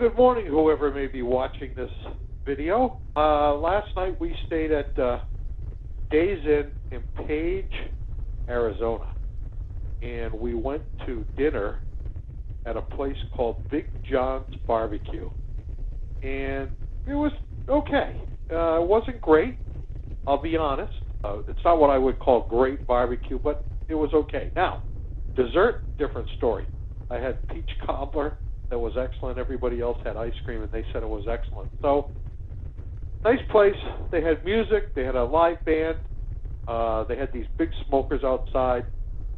good morning, whoever may be watching this video. Last night we stayed at Days in Page, Arizona, and we went to dinner at a place called Big John's Barbecue, and it was okay. It wasn't great, I'll be honest. It's not what I would call great barbecue, but it was okay. Now, dessert, different story. I had peach cobbler that was excellent. Everybody else had ice cream, and they said it was excellent. So, nice place. They had music. They had a live band. They had these big smokers outside.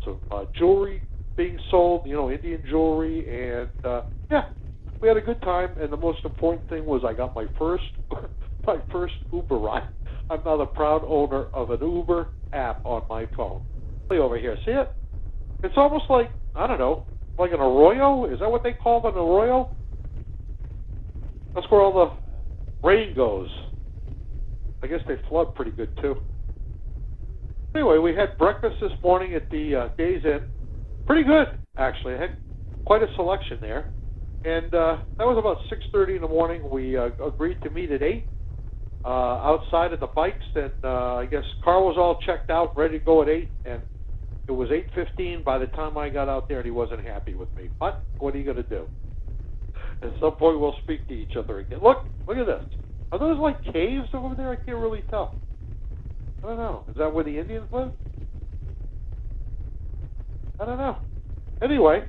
Some jewelry being sold, you know, Indian jewelry, and yeah, we had a good time. And the most important thing was I got my first Uber ride. I'm now the proud owner of an Uber app on my phone. Over here, see it? It's almost like, I don't know, like an arroyo? Is that what they call an arroyo? That's where all the rain goes. I guess they flood pretty good, too. Anyway, we had breakfast this morning at the Days Inn. Pretty good, actually. I had quite a selection there. And that was about 6:30 in the morning. We agreed to meet at 8 outside of the bikes. And I guess Carl was all checked out, ready to go at 8. And it was 8:15 by the time I got out there, and he wasn't happy with me. But what are you going to do? At some point, we'll speak to each other again. Look at this. Are those like caves over there? I can't really tell. I don't know. Is that where the Indians live? I don't know. Anyway,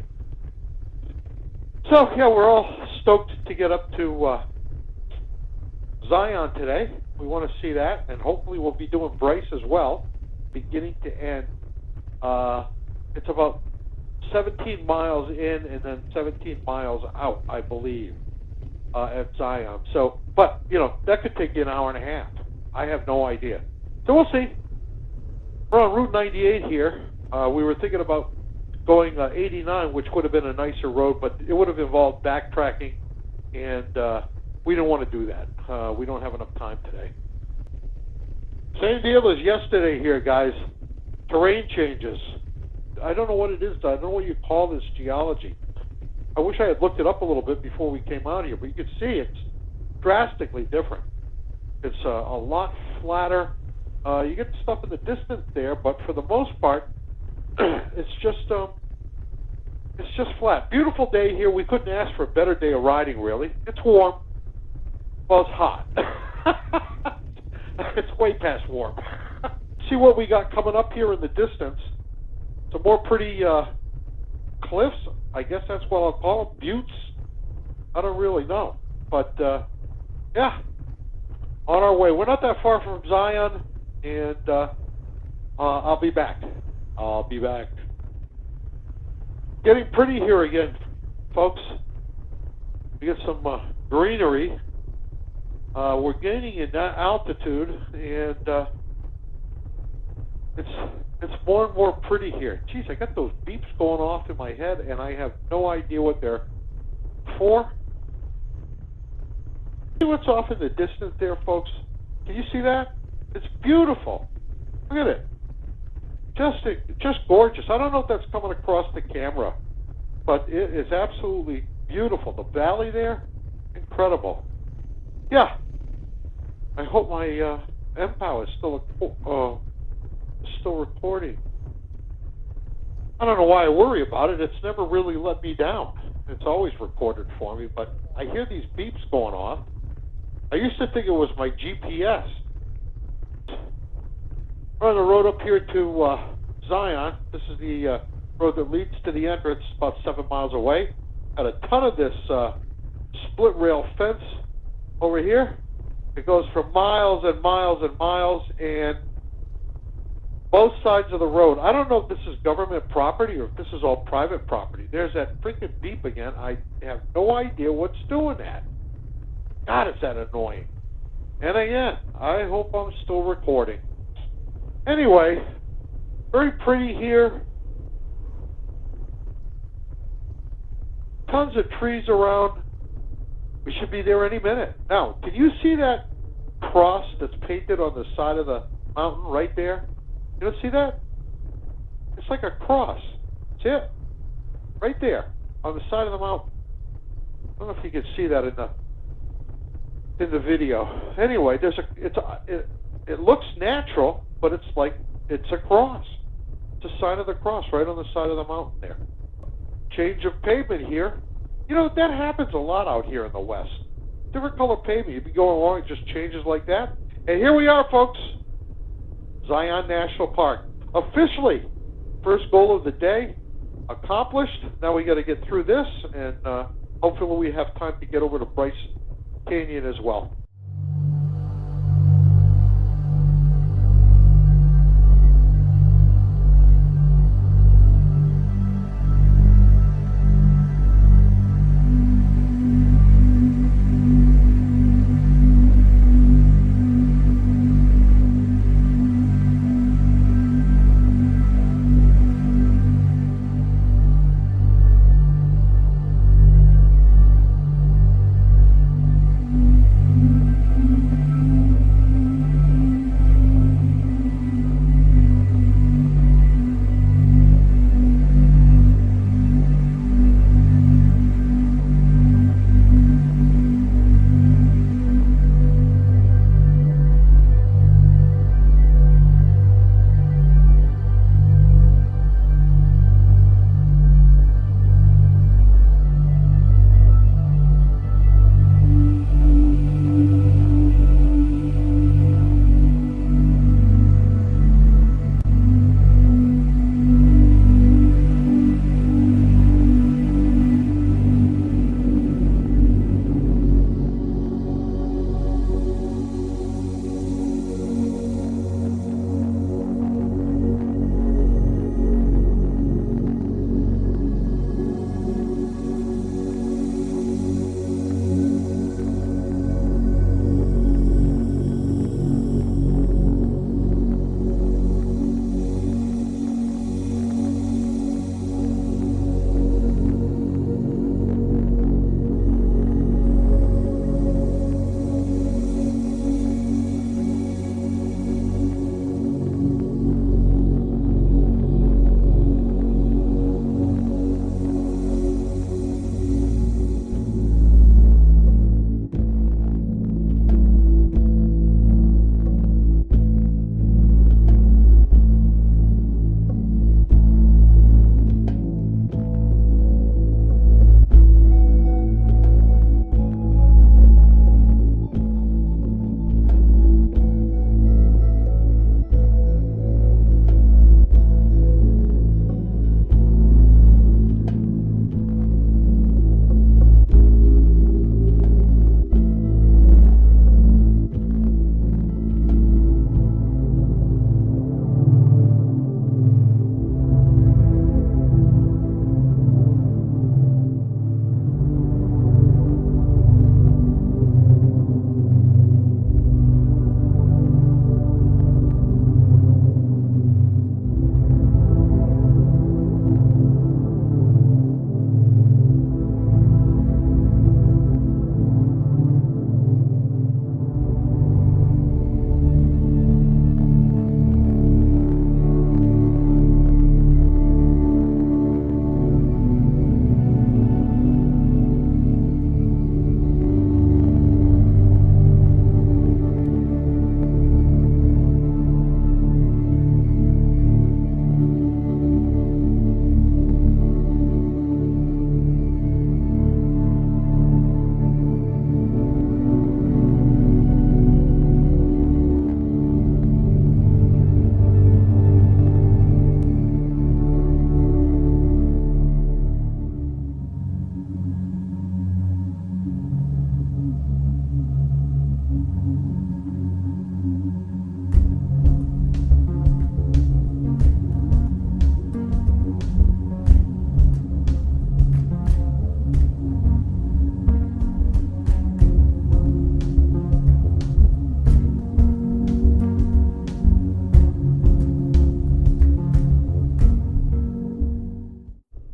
so yeah, we're all stoked to get up to Zion today. We want to see that, and hopefully we'll be doing Bryce as well, beginning to end. It's about 17 miles in and then 17 miles out, I believe, at Zion. So, but, you know, that could take you an hour and a half. I have no idea. So we'll see. We're on Route 98 here. We were thinking about going 89, which would have been a nicer road, but it would have involved backtracking, and we didn't want to do that. We don't have enough time today. Same deal as yesterday here, guys. Terrain changes. I don't know what it is. I don't know what you call this geology. I wish I had looked it up a little bit before we came out here, but you can see it's drastically different. It's a lot flatter. You get stuff in the distance there, but for the most part, it's just flat. Beautiful day here. We couldn't ask for a better day of riding, really. It's warm. Well, it's hot. It's way past warm. See what we got coming up here in the distance. Some more pretty cliffs. I guess that's what I'll call them. Buttes. I don't really know. But, yeah, on our way. We're not that far from Zion, and I'll be back. I'll be back. Getting pretty here again, folks. We get some greenery. We're gaining in altitude, and it's more and more pretty here. Geez, I got those beeps going off in my head, and I have no idea what they're for. See what's off in the distance there, folks? Can you see that? It's beautiful. Look at it. Just gorgeous. I don't know if that's coming across the camera, but it is absolutely beautiful. The valley there, incredible. Yeah. I hope my MPOW is still recording. I don't know why I worry about it. It's never really let me down. It's always recorded for me, but I hear these beeps going off. I used to think it was my GPS. We're on the road up here to Zion. This is the road that leads to the entrance, about 7 miles away. Got a ton of this split rail fence over here. It goes for miles and miles and miles, and both sides of the road. I don't know if this is government property or if this is all private property. There's that freaking beep again. I have no idea what's doing that. God, is that annoying. And again, I hope I'm still recording. Anyway, very pretty here. Tons of trees around. We should be there any minute. Now, can you see that cross that's painted on the side of the mountain right there? You don't see that? It's like a cross. See it? Right there, on the side of the mountain. don't know if you can see that in the video. Anyway, it looks natural, but it's like it's a cross. It's a sign of the cross right on the side of the mountain there. Change of pavement here. You know, that happens a lot out here in the West. Different color pavement. You'd be going along, it just changes like that. And here we are, folks. Zion National Park. Officially, first goal of the day accomplished. Now we got to get through this, and hopefully we have time to get over to Bryce Canyon as well.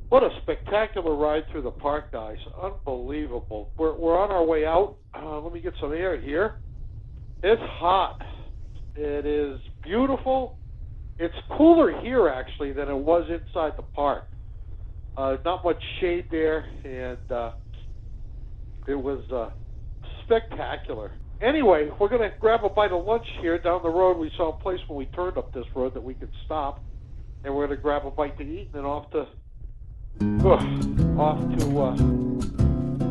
What a spectacular ride through the park, guys. Unbelievable. We're on our way out. Let me get some air here. It's hot. It is beautiful. It's cooler here, actually, than it was inside the park. Not much shade there, and It was spectacular. Anyway, we're going to grab a bite of lunch here down the road. We saw a place when we turned up this road that we could stop, and we're going to grab a bite to eat, and then off to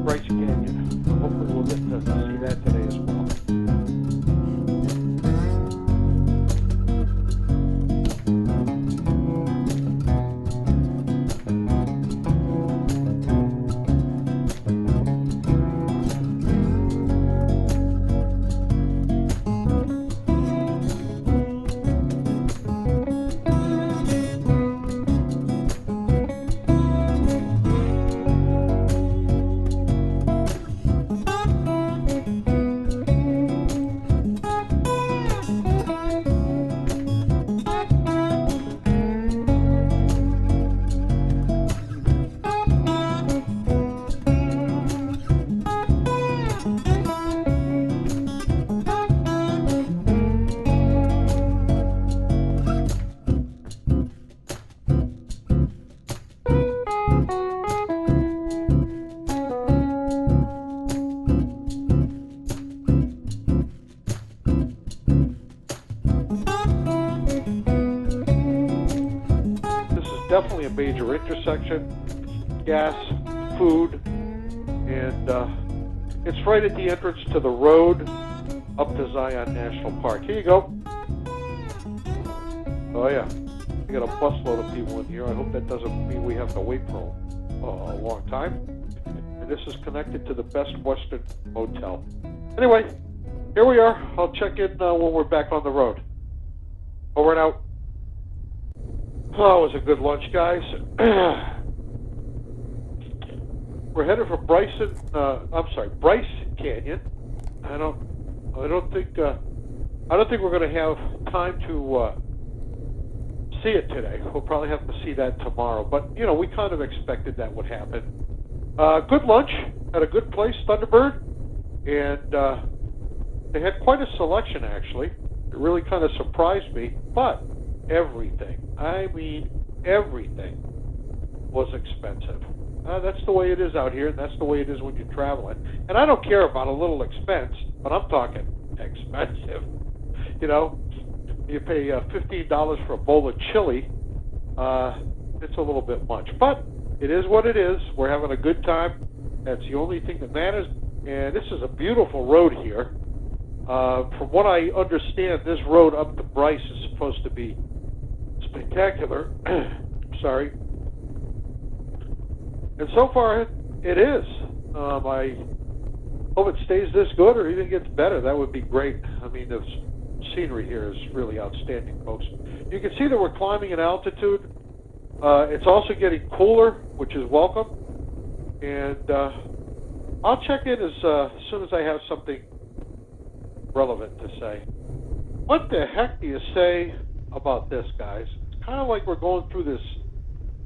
Bryce Canyon. Hopefully we'll get to see that today as well. Definitely a major intersection, gas, food, and it's right at the entrance to the road up to Zion National Park. Here you go. Oh yeah, we got a busload of people in here. I hope that doesn't mean we have to wait for a long time. And this is connected to the Best Western Motel. Anyway, here we are. I'll check in when we're back on the road. Over and out. Oh, it was a good lunch, guys. We're headed for Bryce Canyon. I don't think we're going to have time to see it today. We'll probably have to see that tomorrow. But you know, we kind of expected that would happen. Good lunch at a good place, Thunderbird, and they had quite a selection actually. It really kind of surprised me, but everything, I mean everything, was expensive. That's the way it is out here, and that's the way it is when you're traveling. And I don't care about a little expense, but I'm talking expensive. You know, you pay $15 for a bowl of chili. It's a little bit much, but it is what it is. We're having a good time. That's the only thing that matters. And this is a beautiful road here. From what I understand, this road up to Bryce is supposed to be spectacular. Sorry. And so far, it is. I hope it stays this good or even gets better. That would be great. I mean, the scenery here is really outstanding, folks. You can see that we're climbing in altitude. It's also getting cooler, which is welcome. And I'll check in as soon as I have something relevant to say. What the heck do you say about this, guys? It's kind of like we're going through this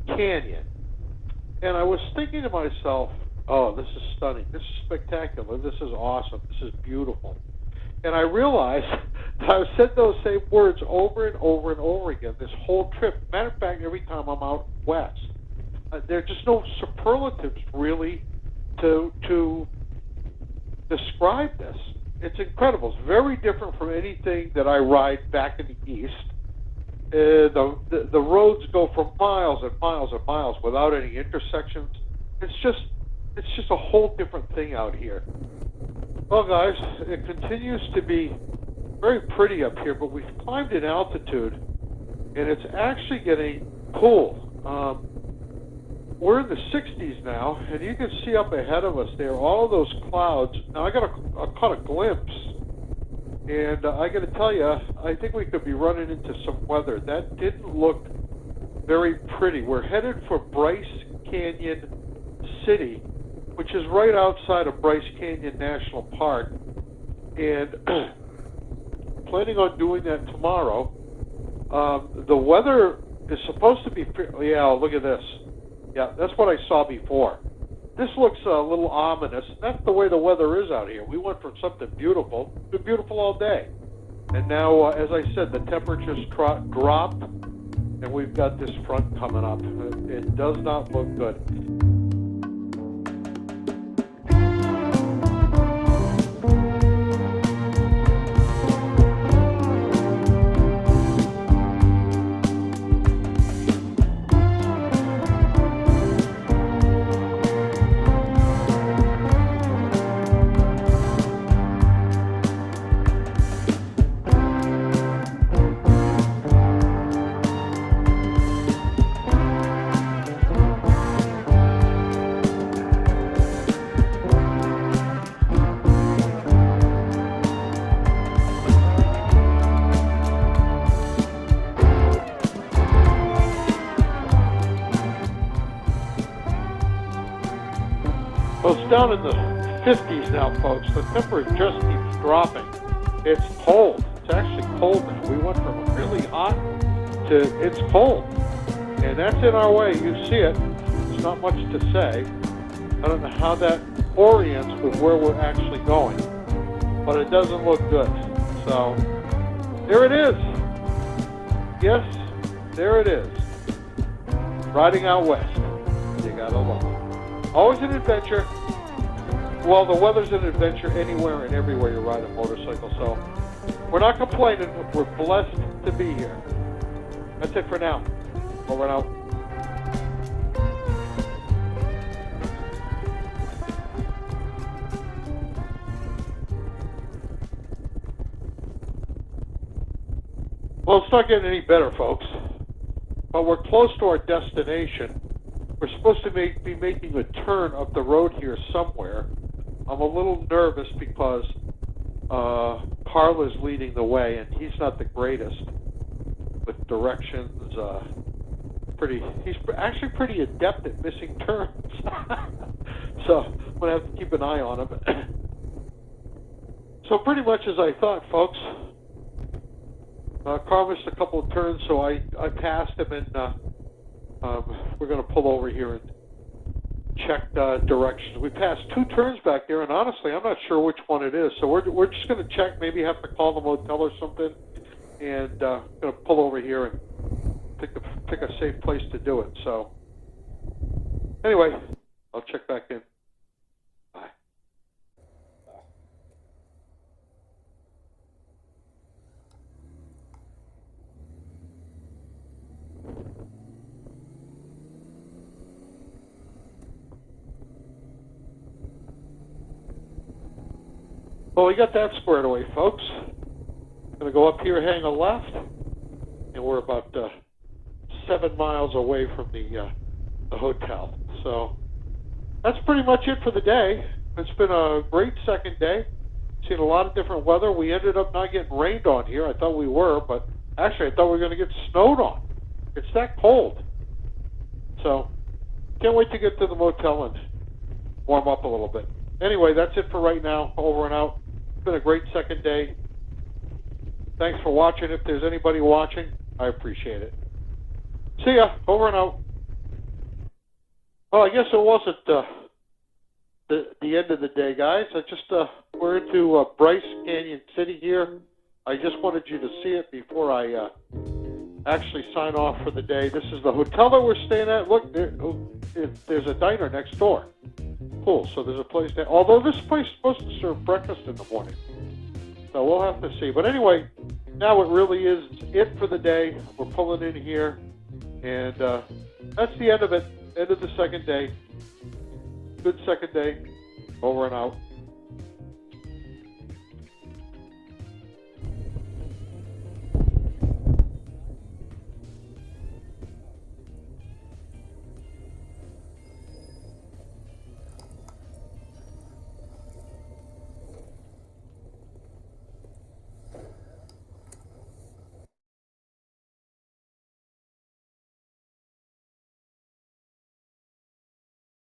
canyon. And I was thinking to myself, oh, this is stunning. This is spectacular. This is awesome. This is beautiful. And I realized that I've said those same words over and over and over again this whole trip. Matter of fact, every time I'm out west. There are just no superlatives, really, to describe this. It's incredible. It's very different from anything that I ride back in the East. The roads go for miles and miles and miles without any intersections. It's just a whole different thing out here. Well, guys, it continues to be very pretty up here, but we've climbed in altitude, and it's actually getting cool. We're in the 60s now, and you can see up ahead of us there all of those clouds. Now, I caught a glimpse, and I got to tell you, I think we could be running into some weather. That didn't look very pretty. We're headed for Bryce Canyon City, which is right outside of Bryce Canyon National Park, and planning on doing that tomorrow. The weather is supposed to be, yeah, look at this. Yeah, that's what I saw before. This looks a little ominous. That's the way the weather is out here. We went from something beautiful to beautiful all day. And now, as I said, the temperatures dropped, and we've got this front coming up. It does not look good. down in the 50s now, folks. The temperature just keeps dropping. It's cold. It's actually cold now. We went from really hot to it's cold. And that's in our way. You see it. There's not much to say. I don't know how that orients with where we're actually going. But it doesn't look good. So, there it is. Yes, there it is. Riding out west. You gotta love it. Always an adventure. Well, the weather's an adventure anywhere and everywhere you ride a motorcycle, so we're not complaining. We're blessed to be here. That's it for now. Over and out. Well, it's not getting any better, folks. But we're close to our destination. We're supposed to be making a turn up the road here somewhere. I'm a little nervous because Carl is leading the way, and he's not the greatest with directions. He's actually pretty adept at missing turns. So I'm going to have to keep an eye on him. So pretty much as I thought, folks. Carl missed a couple of turns, so I passed him, and we're going to pull over here and check directions. We passed 2 turns back there, and honestly, I'm not sure which one it is. So we're just going to check. Maybe have to call the motel or something, and going to pull over here and pick a safe place to do it. So anyway, I'll check back in. Bye. Well, we got that squared away, folks. Going to go up here, hang a left, and we're about 7 miles away from the hotel. So that's pretty much it for the day. It's been a great second day. Seen a lot of different weather. We ended up not getting rained on here. I thought we were, but actually I thought we were going to get snowed on. It's that cold. So can't wait to get to the motel and warm up a little bit. Anyway, that's it for right now. Over and out. It's been a great second day. Thanks for watching. If there's anybody watching, I appreciate it. See ya. Over and out. Well, I guess it wasn't the end of the day, guys. We're into Bryce Canyon City here. I just wanted you to see it before I actually sign off for the day. This is the hotel that we're staying at. Look, there's a diner next door. Cool. So there's a place there. Although this place is supposed to serve breakfast in the morning. So we'll have to see. But anyway, now it really is it for the day. We're pulling in here. And that's the end of it. End of the second day. Good second day. Over and out.